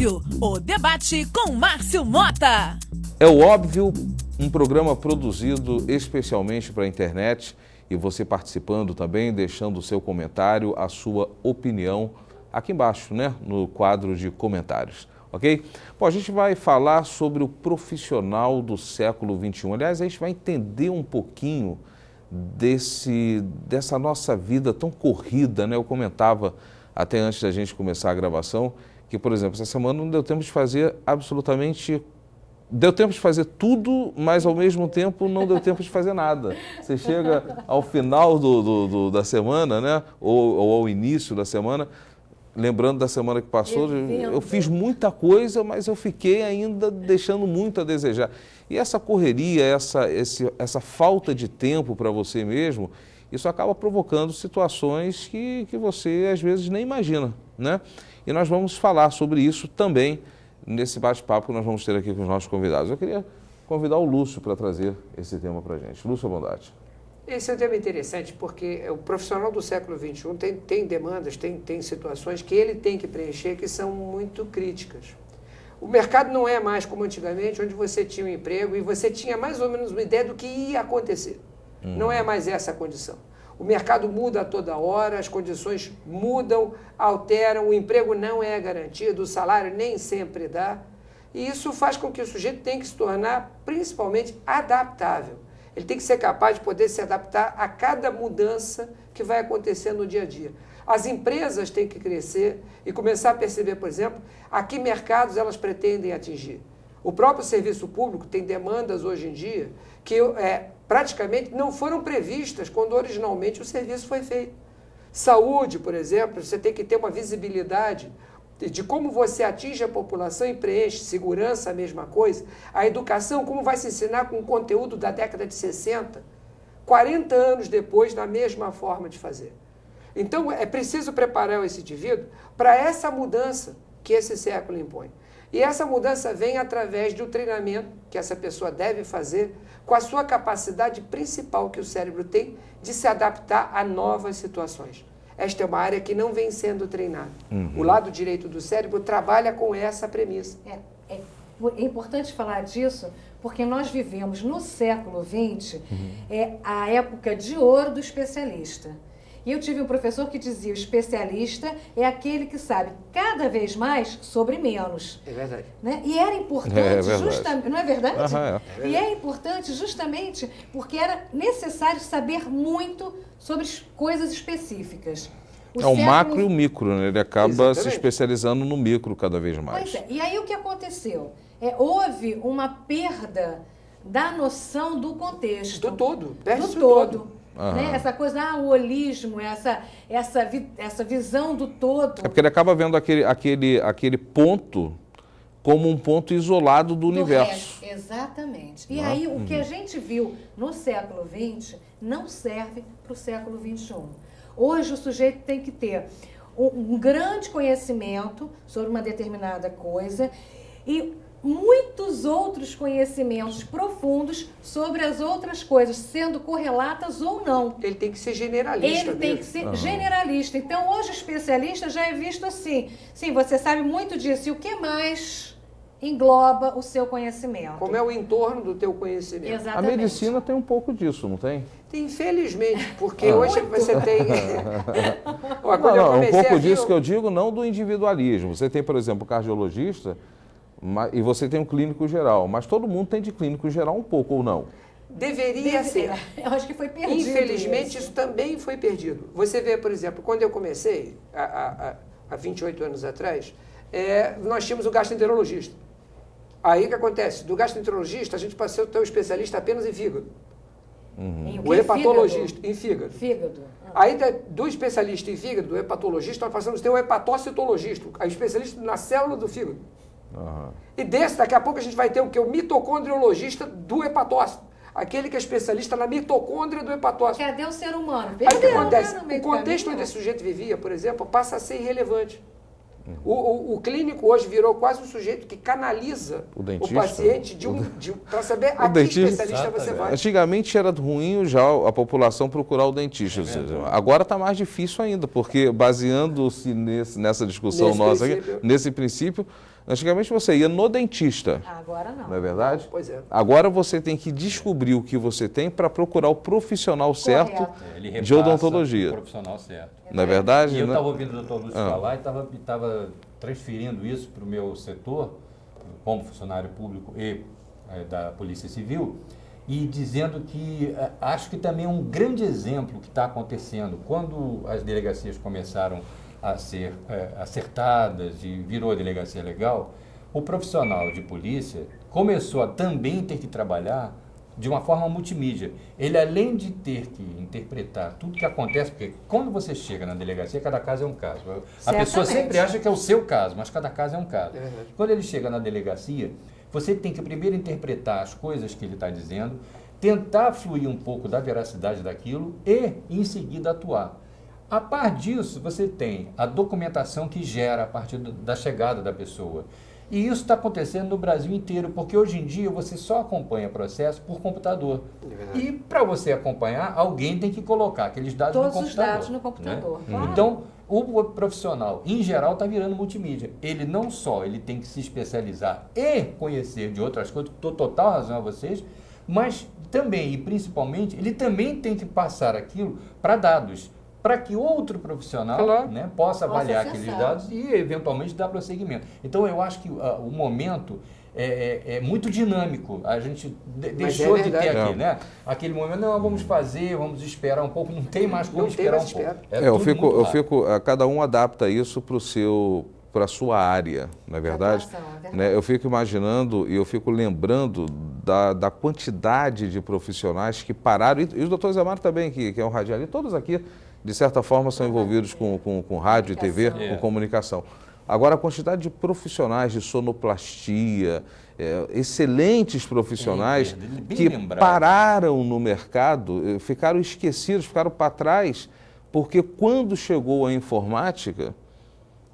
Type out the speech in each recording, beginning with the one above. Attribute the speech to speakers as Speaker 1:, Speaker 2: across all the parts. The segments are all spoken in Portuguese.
Speaker 1: Óbvio, o debate com Márcio Mota.
Speaker 2: É o Óbvio, um programa produzido especialmente para a internet e você participando também, deixando o seu comentário, a sua opinião aqui embaixo, né, no quadro de comentários, ok? Bom, a gente vai falar sobre o profissional do século XXI. Aliás, a gente vai entender um pouquinho dessa nossa vida tão corrida, né? Eu comentava até antes da gente começar a gravação que, por exemplo, essa semana não deu tempo de fazer absolutamente... Deu tempo de fazer tudo, mas ao mesmo tempo não deu tempo de fazer nada. Você chega ao final da semana, né? Ou ao início da semana, lembrando da semana que passou, eu fiz muita coisa, mas eu fiquei ainda deixando muito a desejar. E essa correria, essa falta de tempo para você mesmo, isso acaba provocando situações que você às vezes nem imagina, né? E nós vamos falar sobre isso também nesse bate-papo que nós vamos ter aqui com os nossos convidados. Eu queria convidar o Lúcio para trazer esse tema para a gente. Lúcio, à vontade.
Speaker 3: Esse é um tema interessante porque o profissional do século XXI tem demandas, tem situações que ele tem que preencher que são muito críticas. O mercado não é mais como antigamente, onde você tinha um emprego e você tinha mais ou menos uma ideia do que ia acontecer. Não é mais essa a condição. O mercado muda a toda hora, as condições mudam, alteram, o emprego não é garantido, o salário nem sempre dá. E isso faz com que o sujeito tenha que se tornar principalmente adaptável. Ele tem que ser capaz de poder se adaptar a cada mudança que vai acontecer no dia a dia. As empresas têm que crescer e começar a perceber, por exemplo, a que mercados elas pretendem atingir. O próprio serviço público tem demandas hoje em dia que praticamente não foram previstas quando originalmente o serviço foi feito. Saúde, por exemplo, você tem que ter uma visibilidade de como você atinge a população e preenche. Segurança, a mesma coisa. A educação, como vai se ensinar com o conteúdo da década de 60, 40 anos depois, na mesma forma de fazer. Então, é preciso preparar esse indivíduo para essa mudança que esse século impõe. E essa mudança vem através do treinamento que essa pessoa deve fazer com a sua capacidade principal que o cérebro tem de se adaptar a novas situações. Esta é uma área que não vem sendo treinada. O lado direito do cérebro trabalha com essa premissa.
Speaker 4: É importante falar disso porque nós vivemos no século XX a época de ouro do especialista. E eu tive um professor que dizia, o especialista é aquele que sabe cada vez mais sobre menos.
Speaker 3: É verdade.
Speaker 4: Né? E era importante, justamente, não é verdade? E é importante justamente porque era necessário saber muito sobre coisas específicas.
Speaker 2: O macro e o micro, né? Ele acaba se especializando no micro cada vez mais.
Speaker 4: Pois é. E aí o que aconteceu? Houve uma perda da noção do contexto.
Speaker 3: Do todo.
Speaker 4: Do todo. Né? Essa coisa, o holismo, essa visão do todo.
Speaker 2: É porque ele acaba vendo aquele ponto como um ponto isolado do universo.
Speaker 4: Resto. Exatamente. E aí o que a gente viu no século XX não serve para o século XXI. Hoje o sujeito tem que ter um grande conhecimento sobre uma determinada coisa e muitos outros conhecimentos profundos sobre as outras coisas, sendo correlatas ou não.
Speaker 3: Ele tem que ser generalista.
Speaker 4: Ele tem que ser generalista. Então, hoje o especialista já é visto assim. Sim, você sabe muito disso. E o que mais engloba o seu conhecimento?
Speaker 3: Como é o entorno do teu conhecimento.
Speaker 4: Exatamente.
Speaker 2: A medicina tem um pouco disso, não tem?
Speaker 3: Infelizmente, porque hoje você tem...
Speaker 2: Um pouco disso que eu digo, não do individualismo. Você tem, por exemplo, o cardiologista... E você tem um clínico geral, mas todo mundo tem de clínico geral um pouco, ou não?
Speaker 3: Deveria ser.
Speaker 4: Eu acho que foi perdido.
Speaker 3: Infelizmente, isso também foi perdido. Você vê, por exemplo, quando eu comecei, há 28 anos atrás, nós tínhamos o gastroenterologista. Aí o que acontece? Do gastroenterologista, a gente passou a ter um especialista apenas em fígado. O hepatologista em fígado. Aí do especialista em fígado, do hepatologista, nós passamos a ter o hepatocitologista, o especialista na célula do fígado. E daqui a pouco a gente vai ter o que? O mitocondriologista do hepatócito. Aquele que é especialista na mitocôndria do hepatócito.
Speaker 4: Cadê o ser humano?
Speaker 3: Aí o que acontece? O contexto onde esse sujeito vivia, por exemplo, passa a ser irrelevante. O clínico hoje virou quase um sujeito que canaliza o paciente para saber a que especialista você vai.
Speaker 2: Antigamente era ruim já a população procurar o dentista. Agora está mais difícil ainda, porque baseando-se nessa discussão nossa aqui, nesse princípio, Antigamente você ia no dentista,
Speaker 4: Agora não.
Speaker 2: não é verdade?
Speaker 3: Pois é.
Speaker 2: Agora você tem que descobrir o que você tem para procurar o profissional certo
Speaker 4: Correto.
Speaker 5: Ele
Speaker 2: de
Speaker 5: repassa
Speaker 2: odontologia.
Speaker 5: o profissional certo.
Speaker 2: Não é verdade?
Speaker 5: E eu
Speaker 2: Né?
Speaker 5: estava ouvindo o Dr. Lúcio falar e estava transferindo isso para o meu setor, como funcionário público e da Polícia Civil, e dizendo que acho que também é um grande exemplo que está acontecendo. Quando as delegacias começaram a ser acertadas e virou a delegacia legal, o profissional de polícia começou a também ter que trabalhar de uma forma multimídia. Ele, além de ter que interpretar tudo que acontece, porque quando você chega na delegacia, cada caso é um caso. A pessoa sempre acha que é o seu caso, mas cada caso é um caso. Quando ele chega na delegacia, você tem que primeiro interpretar as coisas que ele está dizendo, tentar fluir um pouco da veracidade daquilo e, em seguida, atuar. A par disso, você tem a documentação que gera a partir da chegada da pessoa. E isso está acontecendo no Brasil inteiro, porque hoje em dia você só acompanha processo por computador. E para você acompanhar, alguém tem que colocar aqueles dados no computador.
Speaker 4: Todos os dados no computador.
Speaker 5: Né?
Speaker 4: Claro.
Speaker 5: Então, o profissional, em geral, está virando multimídia. Ele não só ele tem que se especializar e conhecer de outras coisas, dou total razão a vocês, mas também e principalmente, ele também tem que passar aquilo para dados, para que outro profissional possa avaliar aqueles dados e, eventualmente, dar prosseguimento. Então, eu acho que o momento é muito dinâmico. A gente deixou de ter aqui, né? Aquele momento, não, vamos fazer, vamos esperar um pouco, não tem mais como esperar um pouco.
Speaker 2: Eu fico, cada um adapta isso para a sua área, não é verdade? Né? Eu fico imaginando e eu fico lembrando da quantidade de profissionais que pararam, e o doutor Zé Mário também, que é um radialista, todos aqui, de certa forma, são envolvidos com rádio e TV, com comunicação. Agora, a quantidade de profissionais de sonoplastia, excelentes profissionais que pararam no mercado, ficaram esquecidos, ficaram para trás, porque quando chegou a informática,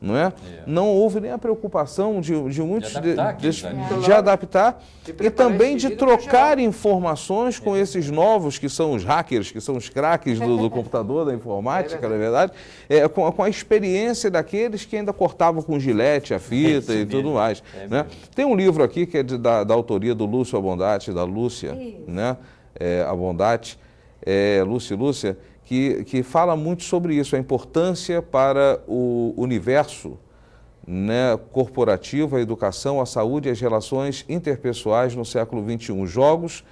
Speaker 2: não é? Não houve nem a preocupação de muitos de adaptar e também de trocar informações com esses novos que são os hackers, que são os craques do computador, da informática, na verdade, com a experiência daqueles que ainda cortavam com gilete a fita e tudo mais. Né? Tem um livro aqui que é da autoria do Lúcio Abondati, da Lúcia, né? Abondati, Lúcia, que fala muito sobre isso, a importância para o universo, né, corporativo, a educação, a saúde e as relações interpessoais no século XXI. Jogos,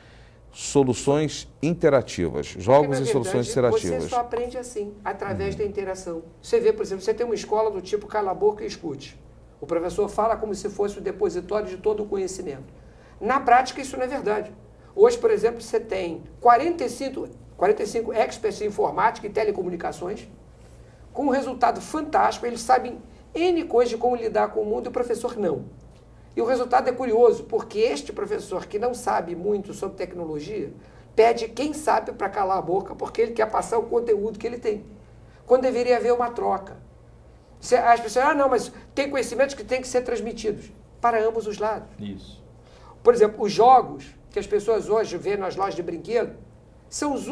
Speaker 2: soluções interativas. Jogos e soluções interativas.
Speaker 3: Você só aprende assim, através da interação. Você vê, por exemplo, você tem uma escola do tipo cala a boca e escute. O professor fala como se fosse o depositório de todo o conhecimento. Na prática, isso não é verdade. Hoje, por exemplo, você tem 45 experts em informática e telecomunicações, com um resultado fantástico. Eles sabem N coisas de como lidar com o mundo e o professor não. E o resultado é curioso, porque este professor que não sabe muito sobre tecnologia, pede quem sabe para calar a boca, porque ele quer passar o conteúdo que ele tem. Quando deveria haver uma troca. As pessoas, não, mas tem conhecimentos que têm que ser transmitidos para ambos os lados.
Speaker 5: Isso.
Speaker 3: Por exemplo, os jogos que as pessoas hoje vêem nas lojas de brinquedo, são as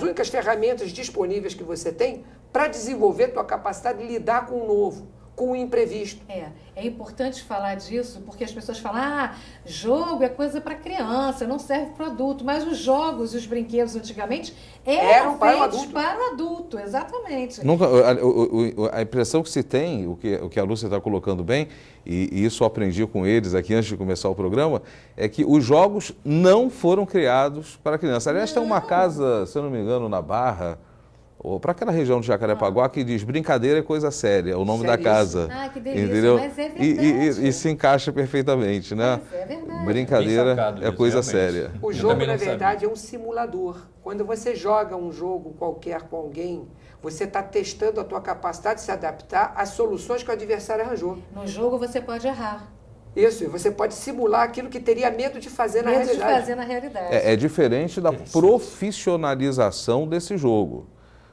Speaker 3: únicas ferramentas disponíveis que você tem para desenvolver tua capacidade de lidar com o novo, com o imprevisto.
Speaker 4: É importante falar disso, porque as pessoas falam, jogo é coisa para criança, não serve produto, mas os jogos e os brinquedos antigamente eram feitos para o adulto, exatamente.
Speaker 2: Nunca, a impressão que se tem, o que a Lúcia está colocando bem, e isso eu aprendi com eles aqui antes de começar o programa, é que os jogos não foram criados para criança. Aliás, tem uma casa, se eu não me engano, na Barra, ou para aquela região de Jacarepaguá, que diz brincadeira é coisa séria, é o nome da casa.
Speaker 4: Que delícia,
Speaker 2: entendeu?
Speaker 4: Mas é verdade.
Speaker 2: E se encaixa perfeitamente, né?
Speaker 4: Mas é verdade.
Speaker 2: Brincadeira
Speaker 5: sacado,
Speaker 2: é coisa
Speaker 5: realmente.
Speaker 2: séria.
Speaker 3: O jogo, na verdade, é um simulador. Quando você joga um jogo qualquer com alguém, você está testando a tua capacidade de se adaptar às soluções que o adversário arranjou.
Speaker 4: No jogo você pode errar.
Speaker 3: Isso, e você pode simular aquilo que teria medo de fazer na realidade.
Speaker 2: É diferente da profissionalização desse jogo.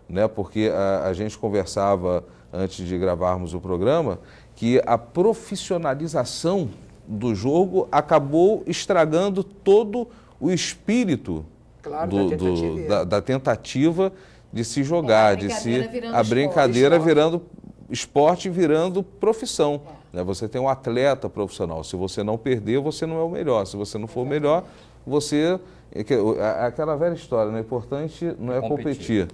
Speaker 2: Né? Porque a gente conversava antes de gravarmos o programa que a profissionalização do jogo acabou estragando todo o espírito da tentativa de se jogar, a brincadeira virando esporte, virando profissão. né? Você tem um atleta profissional. Se você não perder, você não é o melhor. Se você não for o melhor, você... Aquela velha história, né? O importante não é competir,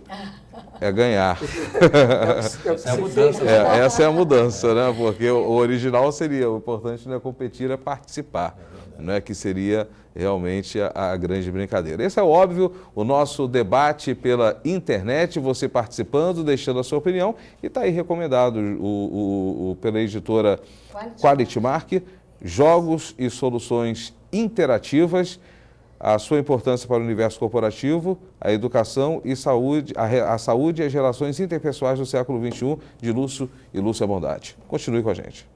Speaker 2: é ganhar.
Speaker 5: Essa é a mudança.
Speaker 2: Essa é a mudança, né? Porque o original seria, o importante não é competir, é participar, né? Que seria realmente a grande brincadeira. Esse é óbvio, o nosso debate pela internet, você participando, deixando a sua opinião, e está aí recomendado pela editora Quality Mark, jogos e soluções interativas, a sua importância para o universo corporativo, a educação e saúde, a saúde e as relações interpessoais do século XXI, de Lúcio e Lúcia Bondade. Continue com a gente.